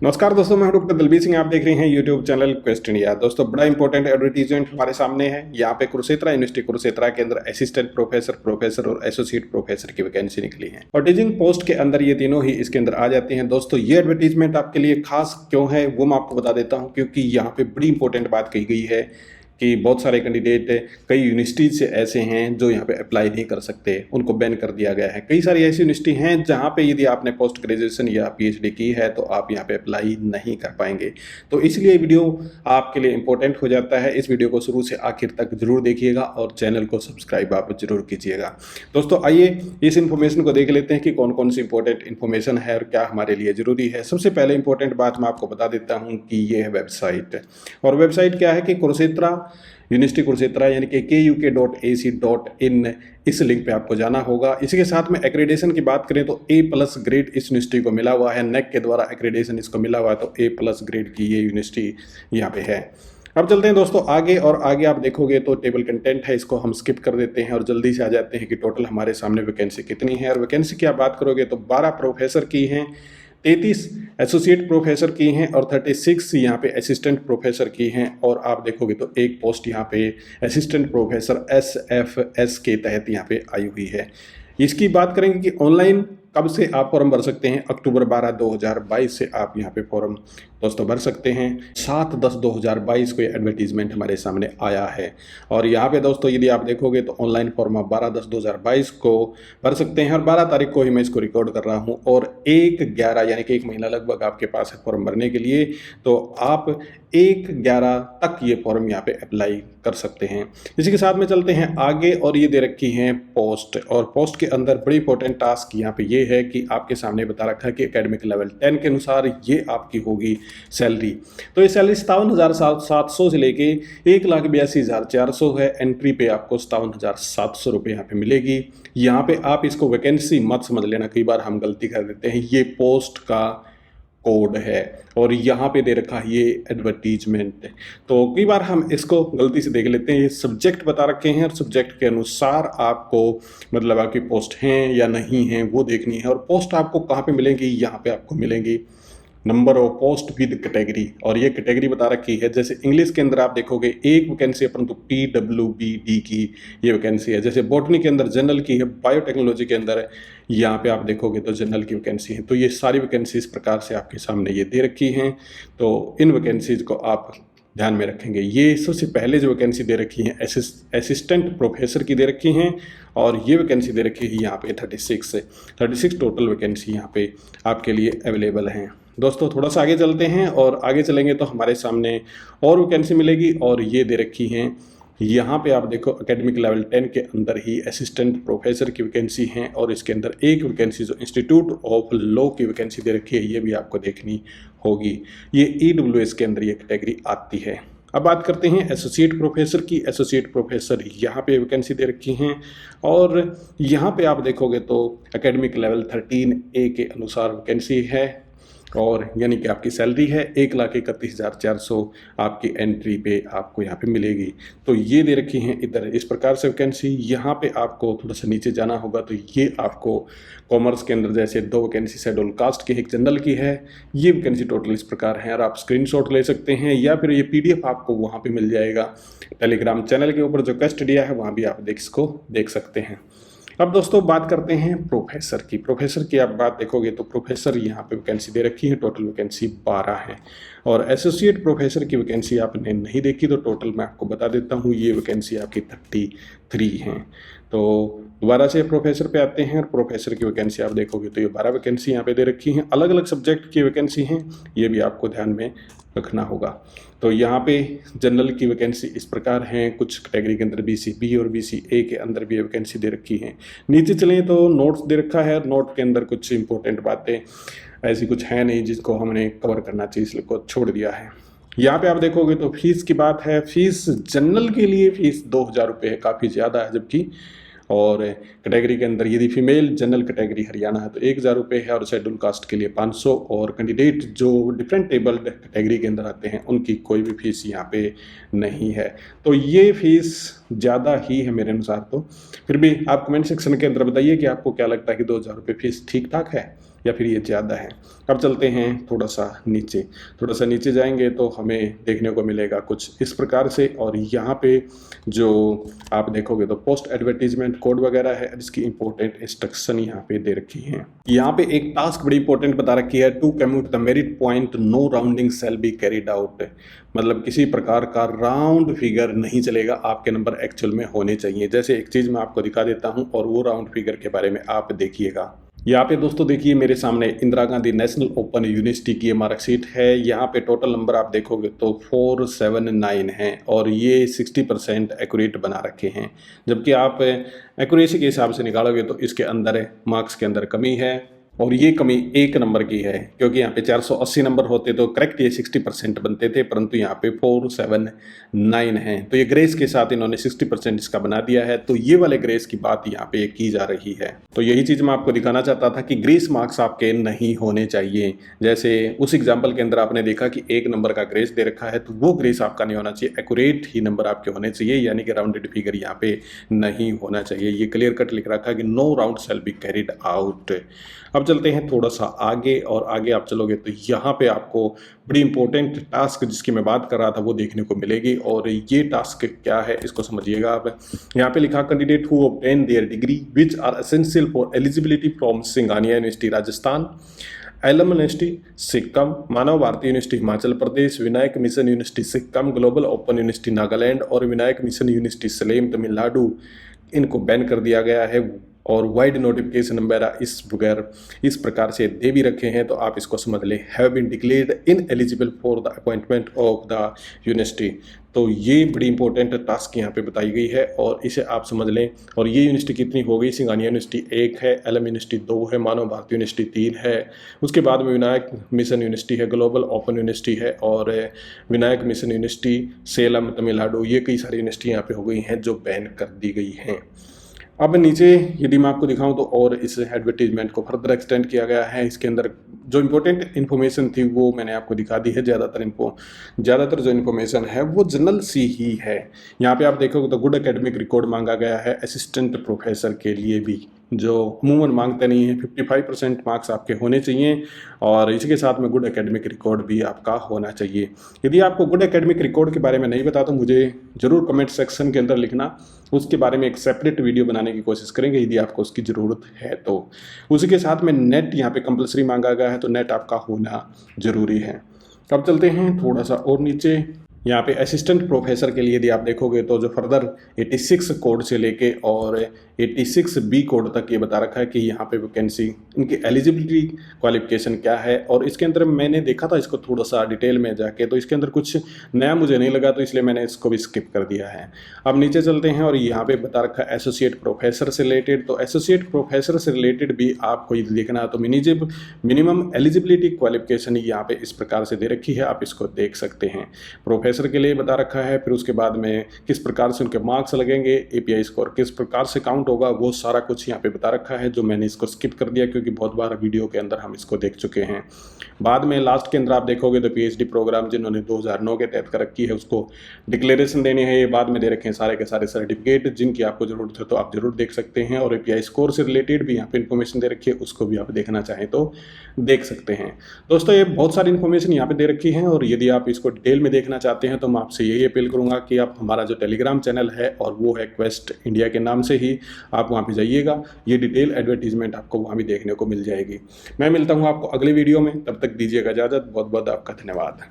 नमस्कार दोस्तों, मैं हूं डॉक्टर दलबीर सिंह। आप देख रहे हैं यूट्यूब चैनल क्वेस्ट इंडिया। दोस्तों, बड़ा इंपॉर्टेंट एडवर्टीजमेंट हमारे सामने है। यहाँ पे कुरुक्षेत्र यूनिवर्सिटी कुरुक्षेत्र के अंदर असिस्टेंट प्रोफेसर और एसोसिएट प्रोफेसर की वैकेंसी निकली है और टीचिंग पोस्ट के अंदर ये तीनों ही इसके अंदर आ जाती हैं। दोस्तों, ये एडवर्टीजमेंट आपके लिए खास क्यों है वो मैं आपको बता देता हूँ, क्योंकि यहाँ पे बड़ी इंपॉर्टेंट बात कही गई है कि बहुत सारे कैंडिडेट कई यूनिवर्सिटीज से ऐसे हैं जो यहाँ पे अप्लाई नहीं कर सकते, उनको बैन कर दिया गया है। कई सारी ऐसी यूनिवर्सिटी हैं जहाँ पे यदि आपने पोस्ट ग्रेजुएशन या पीएचडी की है तो आप यहाँ पे अप्लाई नहीं कर पाएंगे। तो इसलिए वीडियो आपके लिए इंपॉर्टेंट हो जाता है। इस वीडियो को शुरू से आखिर तक जरूर देखिएगा और चैनल को सब्सक्राइब आप जरूर कीजिएगा। दोस्तों, आइए इस इन्फॉर्मेशन को देख लेते हैं कि कौन कौन सी इंपॉर्टेंट इन्फॉर्मेशन है और क्या हमारे लिए जरूरी है। सबसे पहले इंपॉर्टेंट बात मैं आपको बता देता हूँ कि ये है वेबसाइट। और वेबसाइट क्या है कि कुरुक्षेत्र यूनिवर्सिटी कुरुक्षेत्र यानी कि kuk.ac.in, इस लिंक पे आपको जाना होगा। इसी के साथ में एक्रेडिटेशन की बात करें तो A+ ग्रेड इस यूनिवर्सिटी को मिला हुआ है। नेक के द्वारा एक्रेडिटेशन इसको मिला हुआ है, तो A+ ग्रेड की ये यूनिवर्सिटी यहाँ पे है। अब चलते हैं दोस्तों आगे, और आगे आप देखोगे तो टेबल कंटेंट है, इसको हम स्किप कर देते हैं और जल्दी से आ जाते हैं कि टोटल हमारे सामने वैकेंसी कितनी है। और वैकेंसी की आप बात करोगे तो 12 प्रोफेसर की हैं, 33 एसोसिएट प्रोफेसर की हैं और 36 यहाँ पे असिस्टेंट प्रोफेसर की हैं। और आप देखोगे तो एक पोस्ट यहाँ पे असिस्टेंट प्रोफेसर SFS के तहत यहाँ पे आई हुई है। इसकी बात करेंगे कि ऑनलाइन कब से आप फॉर्म भर सकते हैं। अक्टूबर 12, 2022 से आप यहाँ पे फॉर्म दोस्तों भर सकते हैं। 7/10/2022 को ये एडवर्टीजमेंट हमारे सामने आया है। और यहाँ पे दोस्तों यदि आप देखोगे तो ऑनलाइन फॉर्म आप 12/10/2022 को भर सकते हैं और 12 तारीख को ही मैं इसको रिकॉर्ड कर रहा हूँ। और 1/11 यानी कि 1 महीना लगभग आपके पास है फॉर्म भरने के लिए, तो आप 1/11 तक ये फॉर्म यहाँ पे अप्लाई कर सकते हैं। इसी के साथ में चलते हैं आगे, और ये दे रखी हैं पोस्ट। और पोस्ट के अंदर बड़ी इंपॉर्टेंट टास्क यहाँ पे ये है कि आपके सामने बता रखा है कि एकेडमिक लेवल 10 के अनुसार ये आपकी होगी सैलरी। तो ये सैलरी 57,700 से लेके 1,82,400 है। एंट्री पे आपको 57,700 रुपये यहाँ पे मिलेगी। यहाँ पे आप इसको वैकेंसी मत समझ लेना, कई बार हम गलती कर देते हैं। ये पोस्ट का कोड है और यहाँ पे दे रखा है ये एडवर्टीजमेंट। तो कई बार हम इसको गलती से देख लेते हैं। ये सब्जेक्ट बता रखे हैं और सब्जेक्ट के अनुसार आपको मतलब आपकी पोस्ट हैं या नहीं हैं वो देखनी है। और पोस्ट आपको कहाँ पे मिलेंगी, यहाँ पे आपको मिलेंगी number of post with category. और ये कैटेगरी बता रखी है, जैसे इंग्लिश के अंदर आप देखोगे एक वैकेंसी है परंतु PWBD की ये वैकेंसी है। जैसे बॉटनी के अंदर जनरल की है, बायोटेक्नोलॉजी के अंदर यहाँ पे आप देखोगे तो जनरल की वैकेंसी है। तो ये सारी वैकेंसी इस प्रकार से आपके सामने ये दे रखी हैं। तो इन वैकेंसीज को आप ध्यान में रखेंगे। ये सबसे पहले जो वैकेंसी दे रखी है असिस्टेंट प्रोफेसर की दे रखी हैं, और ये वैकेंसी दे रखी है यहाँ पे 36 टोटल वैकेंसी यहाँ पे आपके लिए अवेलेबल हैं। दोस्तों, थोड़ा सा आगे चलते हैं, और आगे चलेंगे तो हमारे सामने और वैकेंसी मिलेगी। और ये दे रखी हैं यहाँ पे आप देखो एकेडमिक लेवल 10 के अंदर ही असिस्टेंट प्रोफेसर की वैकेंसी हैं। और इसके अंदर एक वैकेंसी जो इंस्टीट्यूट ऑफ लॉ की वैकेंसी दे रखी है, ये भी आपको देखनी होगी। ये EWS के अंदर ये कैटेगरी आती है। अब बात करते हैं एसोसिएट प्रोफेसर की। एसोसिएट प्रोफेसर यहाँ पे वैकेंसी दे रखी हैं, और यहाँ पे आप देखोगे तो एकेडमिक लेवल 13A के अनुसार वैकेंसी है। और यानी कि आपकी सैलरी है 1,31,400 आपकी एंट्री पे आपको यहाँ पे मिलेगी। तो ये दे रखी हैं इधर इस प्रकार से वैकेंसी। यहाँ पे आपको थोड़ा सा नीचे जाना होगा, तो ये आपको कॉमर्स के अंदर जैसे 2 वैकेंसी शेड्यूल कास्ट की, एक जनरल की है। ये वैकेंसी टोटल इस प्रकार है, और आप स्क्रीनशॉट ले सकते हैं या फिर ये PDF आपको वहाँ पे मिल जाएगा। टेलीग्राम चैनल के ऊपर जो क्वेस्ट दिया है वहाँ भी आप इसको देख सकते हैं। अब दोस्तों बात करते हैं प्रोफेसर की। प्रोफेसर की आप बात देखोगे तो प्रोफेसर यहाँ पे वैकेंसी दे रखी है, टोटल वैकेंसी 12 है। और एसोसिएट प्रोफेसर की वैकेंसी आपने नहीं देखी तो टोटल मैं आपको बता देता हूँ, ये वैकेंसी आपकी 33 हैं। तो दोबारा से प्रोफेसर पे आते हैं, और प्रोफेसर की वैकेंसी आप देखोगे तो ये 12 वैकेंसी यहाँ पे दे रखी हैं। अलग अलग सब्जेक्ट की वैकेंसी हैं, ये भी आपको ध्यान में रखना होगा। तो यहाँ पे जनरल की वैकेंसी इस प्रकार हैं। कुछ कैटेगरी के अंदर BC-B और BC-A के अंदर भी वैकेंसी दे रखी हैं। नीचे चलें तो नोट्स दे रखा है, नोट के अंदर कुछ इंपॉर्टेंट बातें ऐसी कुछ है नहीं जिसको हमने कवर करना चाहिए, इसलिए को छोड़ दिया है। यहाँ पे आप देखोगे तो फीस की बात है। फीस जनरल के लिए फीस 2,000 रुपये है, काफ़ी ज़्यादा है। जबकि और कैटेगरी के अंदर यदि फीमेल जनरल कैटेगरी हरियाणा है तो 1,000 रुपये है, और शेड्यूल कास्ट के लिए 500। और कैंडिडेट जो डिफरेंट टेबल्ड कैटेगरी के अंदर आते हैं उनकी कोई भी फीस यहाँ पे नहीं है। तो ये फीस ज़्यादा ही है मेरे अनुसार। तो फिर भी आप कमेंट सेक्शन के अंदर बताइए कि आपको क्या लगता है कि 2,000 रुपये फीस ठीक ठाक है या फिर ये ज़्यादा है। अब चलते हैं थोड़ा सा नीचे जाएंगे तो हमें देखने को मिलेगा कुछ इस प्रकार से, और यहाँ पे जो आप देखोगे तो पोस्ट एडवर्टीजमेंट कोड वगैरह है, इसकी इंपॉर्टेंट इंस्ट्रक्शन यहाँ पे दे रखी है। यहाँ पे एक टास्क बड़ी इंपॉर्टेंट बता रखी है, to compute the merit point no rounding shall be carried out, मतलब किसी प्रकार का राउंड फिगर नहीं चलेगा, आपके नंबर एक्चुअल में होने चाहिए। जैसे एक चीज़ मैं आपको दिखा देता हूँ और वो राउंड फिगर के बारे में आप देखिएगा। यहाँ पे दोस्तों देखिए मेरे सामने Indira Gandhi national open university की मार्कशीट है। यहाँ पे टोटल नंबर आप देखोगे तो 479 हैं और ये 60% एक्यूरेट बना रखे हैं, जबकि आप एक्यूरेसी के हिसाब से निकालोगे तो इसके अंदर मार्क्स के अंदर कमी है, और ये कमी 1 नंबर की है, क्योंकि यहाँ पे 480 नंबर होते तो करेक्ट ये 60% बनते थे, परंतु यहाँ पे 479 हैं, तो ये ग्रेस के साथ इन्होंने 60% इसका बना दिया है। तो ये वाले ग्रेस की बात यहाँ पे की जा रही है। तो यही चीज़ मैं आपको दिखाना चाहता था कि ग्रेस मार्क्स आपके नहीं होने चाहिए। जैसे उस एग्जाम्पल के अंदर आपने देखा कि 1 नंबर का ग्रेस दे रखा है, तो वो ग्रेस आपका नहीं होना चाहिए, एक्यूरेट ही नंबर आपके होने चाहिए, यानी कि राउंडेड फिगर यहाँ पे नहीं होना चाहिए। ये क्लियर कट लिख रखा है कि no round shall be carried out. अब चलते हैं थोड़ा सा आगे, और आगे आप चलोगे तो यहाँ पे आपको बड़ी इंपॉर्टेंट टास्क जिसकी मैं बात कर रहा था वो देखने को मिलेगी, और ये टास्क क्या है इसको समझिएगा आप। यहाँ पे लिखा candidate who obtain their degree which are essential for eligibility from Singhania university Rajasthan, LM university Sikkim, Manav Bharati university Himachal Pradesh, Vinayak mission university Sikkim, global open university Nagaland और विनायक मिशन यूनिवर्सिटी सलेम तमिलनाडु, इनको बैन कर दिया गया है। और वाइड नोटिफिकेशन नंबर इस प्रकार से दे भी रखे हैं, तो आप इसको समझ लें, have been declared ineligible for the appointment of the university. तो ये बड़ी इंपॉर्टेंट टास्क यहाँ पे बताई गई है और इसे आप समझ लें। और ये यूनिवर्सिटी कितनी हो गई, सिंघानिया यूनिवर्सिटी 1 है, एलएम यूनिवर्सिटी 2 है, मानव भारती यूनिवर्सिटी 3 है, उसके बाद में विनायक मिशन यूनिवर्सिटी है, ग्लोबल ओपन यूनिवर्सिटी है, और विनायक मिशन यूनिवर्सिटी सेलम तमिलनाडु, ये कई सारी यूनिवर्सिटी यहाँ पे हो गई हैं जो बैन कर दी गई हैं। अब नीचे यदि मैं आपको दिखाऊं तो और इस एडवर्टीजमेंट को फर्दर एक्सटेंड किया गया है। इसके अंदर जो इंपॉर्टेंट इन्फॉर्मेशन थी वो मैंने आपको दिखा दी है। ज़्यादातर जो इन्फॉर्मेशन है वो जनरल सी ही है। यहाँ पे आप देखोगे तो गुड एकेडमिक रिकॉर्ड मांगा गया है असिस्टेंट प्रोफेसर के लिए भी, जो अमूमन मांगते नहीं है। 55% मार्क्स आपके होने चाहिए और इसके साथ में गुड एकेडमिक रिकॉर्ड भी आपका होना चाहिए। यदि आपको गुड एकेडमिक रिकॉर्ड के बारे में नहीं पता तो मुझे ज़रूर कमेंट सेक्शन के अंदर लिखना, उसके बारे में एक सेपरेट वीडियो बनाने की कोशिश करेंगे यदि आपको उसकी ज़रूरत है तो। उसी के साथ में नेट यहाँ पे कंपलसरी मांगा गया है, तो नेट आपका होना ज़रूरी है। अब चलते हैं थोड़ा सा और नीचे। यहाँ पे असिस्टेंट प्रोफेसर के लिए यदि आप देखोगे तो जो फर्दर 86 कोड से लेके और 86B कोड तक ये बता रखा है कि यहाँ पे वैकेंसी, इनकी एलिजिबिलिटी क्वालिफिकेशन क्या है। और इसके अंदर मैंने देखा था इसको थोड़ा सा डिटेल में जाके, तो इसके अंदर कुछ नया मुझे नहीं लगा, तो इसलिए मैंने इसको भी स्किप कर दिया है। अब नीचे चलते हैं और यहाँ पे बता रखा है एसोसिएट प्रोफेसर से रिलेटेड। तो एसोसिएट प्रोफेसर से रिलेटेड भी आपको यदि देखना है तो मिनिमम एलिजिबिलिटी क्वालिफिकेशन यहाँ पे इस प्रकार से दे रखी है, आप इसको देख सकते हैं। प्रोफेसर के लिए बता रखा है, फिर उसके बाद में किस प्रकार से उनके मार्क्स लगेंगे, एपीआई स्कोर किस प्रकार से काउंट होगा, वो सारा कुछ यहाँ पे बता रखा है, जो मैंने इसको स्किप कर दिया क्योंकि बहुत बार वीडियो के अंदर हम इसको देख चुके हैं। बाद में लास्ट के अंदर आप देखोगे तो पीएचडी प्रोग्राम जिन्होंने 2009 के तहत कर रखी है उसको डिक्लेरेशन देनी है, ये बाद में दे रखे हैं सारे के सारे सर्टिफिकेट, जिनकी आपको जरूरत है तो आप जरूर देख सकते हैं। और एपीआई स्कोर से रिलेटेड भी यहाँ पे इन्फॉर्मेशन दे रखी है, उसको भी आप देखना चाहें तो देख सकते हैं। दोस्तों ये बहुत सारी इन्फॉर्मेशन यहाँ पे दे रखी है, और यदि आप इसको डिटेल में देखना चाहते हैं तो मैं आपसे यही अपील करूंगा कि आप हमारा जो टेलीग्राम चैनल है और वो है क्वेस्ट इंडिया के नाम से ही, आप वहाँ पे जाइएगा, ये डिटेल एडवर्टीजमेंट आपको वहाँ भी देखने को मिल जाएगी। मैं मिलता हूँ आपको अगले वीडियो में, तब तक दीजिएगा इजाज़त। बहुत बहुत आपका धन्यवाद।